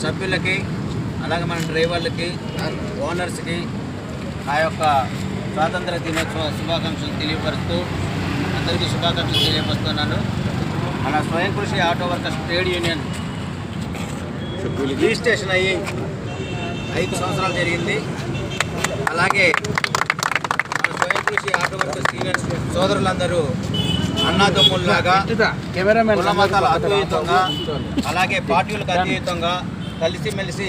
సభ్యులకి అలాగే మన డ్రైవర్లకి ఓనర్స్కి నా యొక్క స్వాతంత్ర దినోత్సవ శుభాకాంక్షలు తెలియపరుస్తూ అందరికీ శుభాకాంక్షలు తెలియపరుస్తున్నాను. మన స్వయం కృషి auto workers trade union registration అయ్యి 5 సంవత్సరాలు జరిగింది. అలాగే మన స్వయం కృషి ఆటో వర్కర్స్ యూనియన్ సోదరులందరూ అన్నాదమ్ముల్లాగా కుల మతాల అతీతంగా అలాగే పార్టీలకు అతీతంగా కలిసిమెలిసి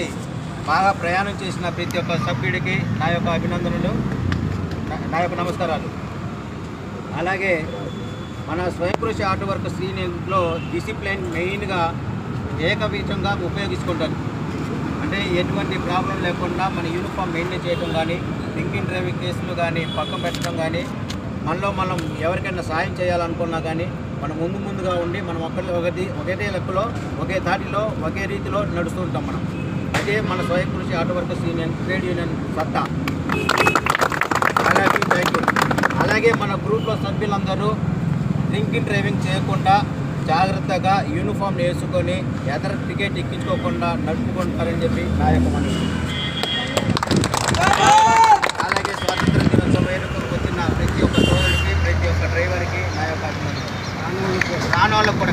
బాగా ప్రయాణం చేసిన ప్రతి ఒక్క సభ్యుడికి నా యొక్క అభినందనలు, నా యొక్క నమస్కారాలు. అలాగే మన స్వయం కృషి ఆటో వర్కర్స్ యూనియన్లో డిసిప్లిన్ మెయిన్గా ఏకపక్షంగా ఉపయోగించుకుంటారు. అంటే ఎటువంటి ప్రాబ్లం లేకుండా మన యూనిఫామ్ మెయింటైన్ చేయడం కానీ, డ్రింకింగ్ డ్రైవింగ్ కేసులు కానీ పక్కన పెట్టడం కానీ, మనలో మనం ఎవరికైనా సాయం చేయాలనుకున్నా కానీ మనం ముందుగా ఉండి మనం ఒకటే లెక్కలో ఒకే దాటిలో ఒకే రీతిలో నడుస్తుంటాం. మనం అదే మన స్వయం కృషి auto workers union trade union సత్తా. అలాగే థ్యాంక్ యూ. అలాగే మన గ్రూప్లో సభ్యులందరూ డ్రింకింగ్ డ్రైవింగ్ చేయకుండా జాగ్రత్తగా యూనిఫామ్ వేసుకొని ఎదర టికెట్ ఎక్కించుకోకుండా నడుపుకుంటారని చెప్పి నా యొక్క మనసు. అలాగే స్వాతంత్ర దినోత్సవం వేడుకకు వచ్చిన ప్రతి ఒక్క సోదరుడికి, ప్రతి ఒక్క డ్రైవర్కి నా యొక్క అభినందనలు. రాని వాళ్ళకు కూడా